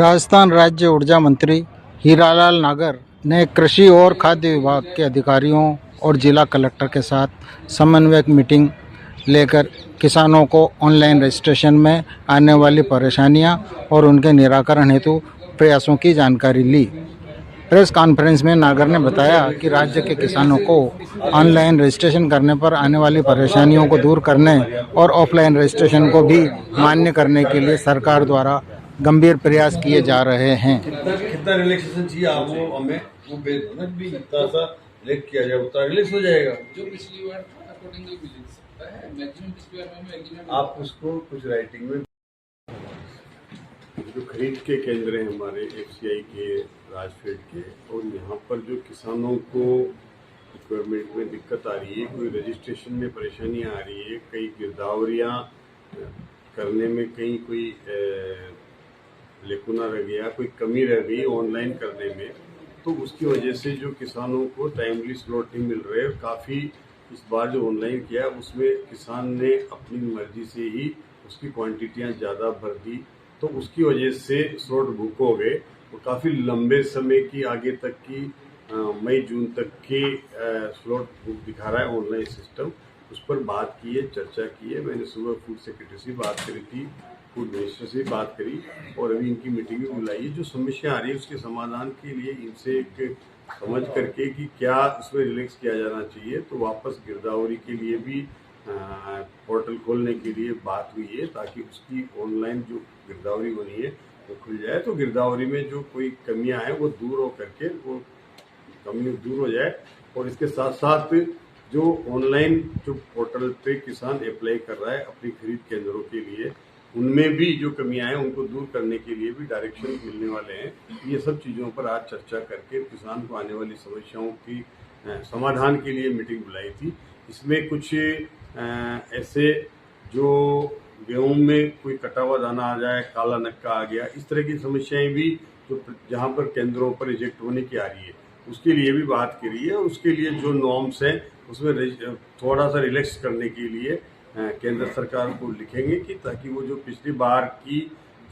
राजस्थान राज्य ऊर्जा मंत्री हीरालाल नागर ने कृषि और खाद्य विभाग के अधिकारियों और जिला कलेक्टर के साथ समन्वयक मीटिंग लेकर किसानों को ऑनलाइन रजिस्ट्रेशन में आने वाली परेशानियां और उनके निराकरण हेतु प्रयासों की जानकारी ली। प्रेस कॉन्फ्रेंस में नागर ने बताया कि राज्य के किसानों को ऑनलाइन रजिस्ट्रेशन करने पर आने वाली परेशानियों को दूर करने और ऑफलाइन रजिस्ट्रेशन को भी मान्य करने के लिए सरकार द्वारा गंभीर प्रयास किए जा रहे हैं। कितना रिलैक्सेशन चाहिए आपको, हमें वो भेज दो ना, भी इतना सा रिलैक्स किया जाए उतना रिलैक्स हो जाएगा। जो पिछली बार अकॉर्डिंगली भी लिख सकता है, मैक्सिमम पिछली बार में एग्रीमेंट आप उसको कुछ राइटिंग में जो खरीद के केंद्र हैं हमारे एफसीआई के, राजफेड के, और यहाँ पर जो किसानों को रिक्वायरमेंट में दिक्कत आ रही है, कोई रजिस्ट्रेशन में परेशानियाँ आ रही है, कई गिरदावरियाँ करने में कहीं कोई लेकुना रह गया, कोई कमी रह गई ऑनलाइन करने में, तो उसकी वजह से जो किसानों को टाइमली स्लॉट नहीं मिल रहे। काफ़ी इस बार जो ऑनलाइन किया उसमें किसान ने अपनी मर्जी से ही उसकी क्वांटिटियाँ ज़्यादा भर दी, तो उसकी वजह से स्लॉट बुक हो गए और काफ़ी लंबे समय की आगे तक की मई जून तक की स्लॉट बुक दिखा रहा है ऑनलाइन सिस्टम। उस पर बात की है, चर्चा की है। मैंने सुबह फूड सेक्रेटरी से बात करी थी, फूड मिनिस्टर से बात करी, और अभी इनकी मीटिंग भी बुलाई है। जो समस्या आ रही है उसके समाधान के लिए इनसे एक समझ करके कि क्या इसमें रिलैक्स किया जाना चाहिए, तो वापस गिरदावरी के लिए भी पोर्टल खोलने के लिए बात हुई है, ताकि उसकी ऑनलाइन जो गिरदावरी बनी है वो खुल जाए, तो गिरदावरी में जो कोई कमियां हैं वो दूर हो करके वो कमी दूर हो जाए। और इसके साथ साथ जो ऑनलाइन जो पोर्टल पे किसान अप्लाई कर रहा है अपनी खरीद केंद्रों के लिए, उनमें भी जो कमियां हैं उनको दूर करने के लिए भी डायरेक्शन मिलने वाले हैं। ये सब चीज़ों पर आज चर्चा करके किसान को आने वाली समस्याओं की समाधान के लिए मीटिंग बुलाई थी। इसमें कुछ ऐसे जो गेहूं में कोई कटा हुआ दाना आ जाए, काला नक्का आ गया, इस तरह की समस्याएं भी जो जहां पर केंद्रों पर रिजेक्ट होने की आ रही है उसके लिए भी बात करी है। उसके लिए जो नॉर्म्स हैं उसमें थोड़ा सा रिलैक्स करने के लिए केंद्र सरकार को लिखेंगे कि ताकि वो जो पिछली बार की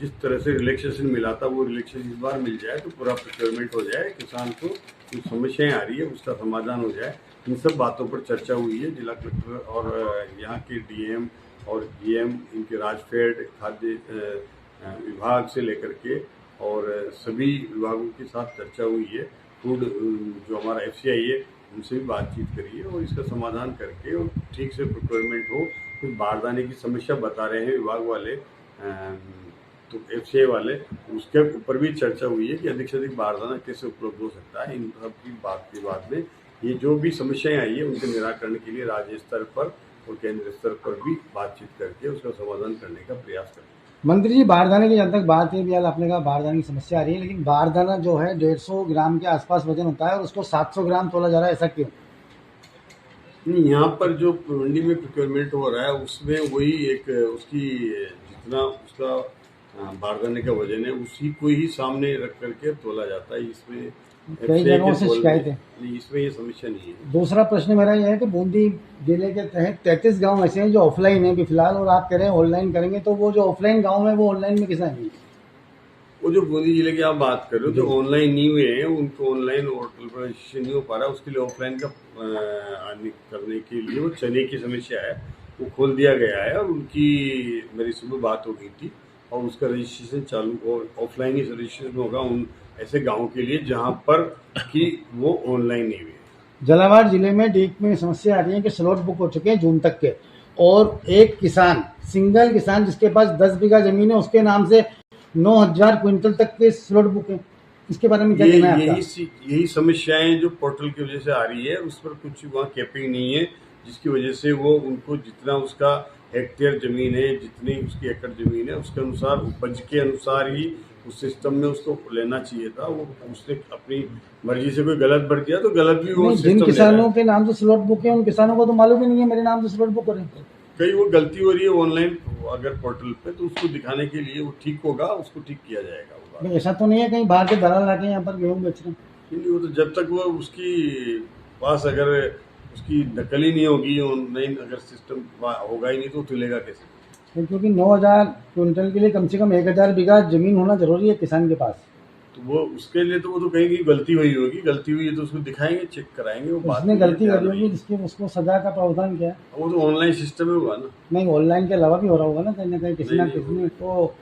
जिस तरह से रिलैक्सेशन मिला था वो रिलैक्सेशन इस बार मिल जाए, तो पूरा प्रोक्योरमेंट हो जाए, किसान को जो समस्याएं आ रही है उसका समाधान हो जाए। इन सब बातों पर चर्चा हुई है। जिला कलेक्टर और यहाँ के डीएम और जीएम, इनके राजफेड, खाद्य विभाग से लेकर के और सभी विभागों के साथ चर्चा हुई है। फूड जो हमारा एफसीआई है उनसे भी बातचीत करी है और इसका समाधान करके और ठीक से प्रोक्योरमेंट हो। कुछ बारदाने की समस्या बता रहे हैं विभाग वाले, तो एफसीआई वाले, उसके ऊपर भी चर्चा हुई है कि अधिक से अधिक बारदाना कैसे उपलब्ध हो सकता है। इन सब की बात के बाद में ये जो भी समस्याएं आई है उनके निराकरण के लिए राज्य स्तर पर और केंद्र स्तर पर भी बातचीत करके उसका समाधान करने का प्रयास करें। मंत्री जी, बारदाने की जब तक बात है, बिहार आपने कहा बारदाने की समस्या आ रही है, लेकिन बारदाना जो है 150 ग्राम के आसपास वजन होता है और उसको 700 ग्राम तोला जा रहा है, ऐसा क्यों? नहीं, यहाँ पर जो मंडी में प्रोक्योरमेंट हो रहा है उसमें वही एक उसकी जितना उसका बारदाने का वजन है उसी को ही सामने रख करके तोला जाता है। इसमें कई जगहों से शिकायत है। नहीं, इसमें ये समस्या नहीं है। दूसरा प्रश्न मेरा यह है कि बूंदी जिले के तहत 33 गांव ऐसे हैं जो ऑफलाइन है अभी फिलहाल, और आप कह रहे हैं ऑनलाइन करेंगे, तो वो जो ऑफलाइन गांव है वो ऑनलाइन में कैसे आएंगे? वो जो बूंदी जिले की आप बात कर रहे हो जो ऑनलाइन नहीं हुए हैं उनको ऑनलाइन पोर्टल पर रजिस्ट्रेशन नहीं हो पा रहा, उसके लिए ऑफलाइन का करने के लिए वो चने की समस्या है, वो खोल दिया गया है और उनकी मेरी सुबह बात हो गई थी और उसका रजिस्ट्रेशन चालू और ऑफलाइन ही रजिस्ट्रेशन होगा उन ऐसे गाँव के लिए जहाँ पर कि वो ऑनलाइन नहीं हुए। झालावाड़ जिले में डीक में समस्या आ रही है कि स्लॉट बुक हो चुके हैं जून तक के, और एक किसान, सिंगल किसान जिसके पास 10 बीघा जमीन है, उसके नाम से 9000 क्विंटल तक के स्लॉट बुक है। इसके बारे में क्या कहना है आपका? यही समस्याएं जो पोर्टल की वजह से आ रही है, उस पर कुछ वहाँ कैपिंग नहीं है, जिसकी वजह से वो उनको जितना उसका हेक्टेयर जमीन है, जितनी उसकी एकड़ जमीन है, उसके अनुसार उपज के अनुसार ही उस सिस्टम में उसको लेना चाहिए था। वो उसने अपनी मर्जी से कोई गलत भर दिया तो गलत भी वो जिन किसानों के नाम से स्लॉट बुक है उन किसानों को तो मालूम ही नहीं है मेरे नाम से स्लॉट बुक हो रहे हैं। कई वो गलती हो रही है ऑनलाइन अगर पोर्टल पे, तो उसको दिखाने के लिए वो ठीक होगा, उसको ठीक किया जाएगा। ऐसा तो नहीं है कहीं बाहर के दलाल आके यहाँ पर गेहूँ बेच रहे हैं? वो तो जब तक वो उसकी पास अगर उसकी नकल ही नहीं होगी ऑनलाइन, अगर सिस्टम होगा ही नहीं तो चलेगा कैसे? क्योंकि 9,000 क्विंटल के लिए कम से कम 1,000 बीघा जमीन होना जरूरी है किसान के पास। तो वो उसके लिए तो वो तो कहेंगे गलती हुई होगी, गलती हुई है तो उसको दिखाएंगे, चेक कराएंगे, वो बात उसने नहीं है, गलती ध्यान करी होगी रखिए। जिसके उसको सजा का प्रावधान किया है। वो तो ऑनलाइन सिस्टम में हुआ ना। नहीं, ऑनलाइन के अलावा भी हो रहा होगा ना कहीं किसी ना नहीं, किसी ने तो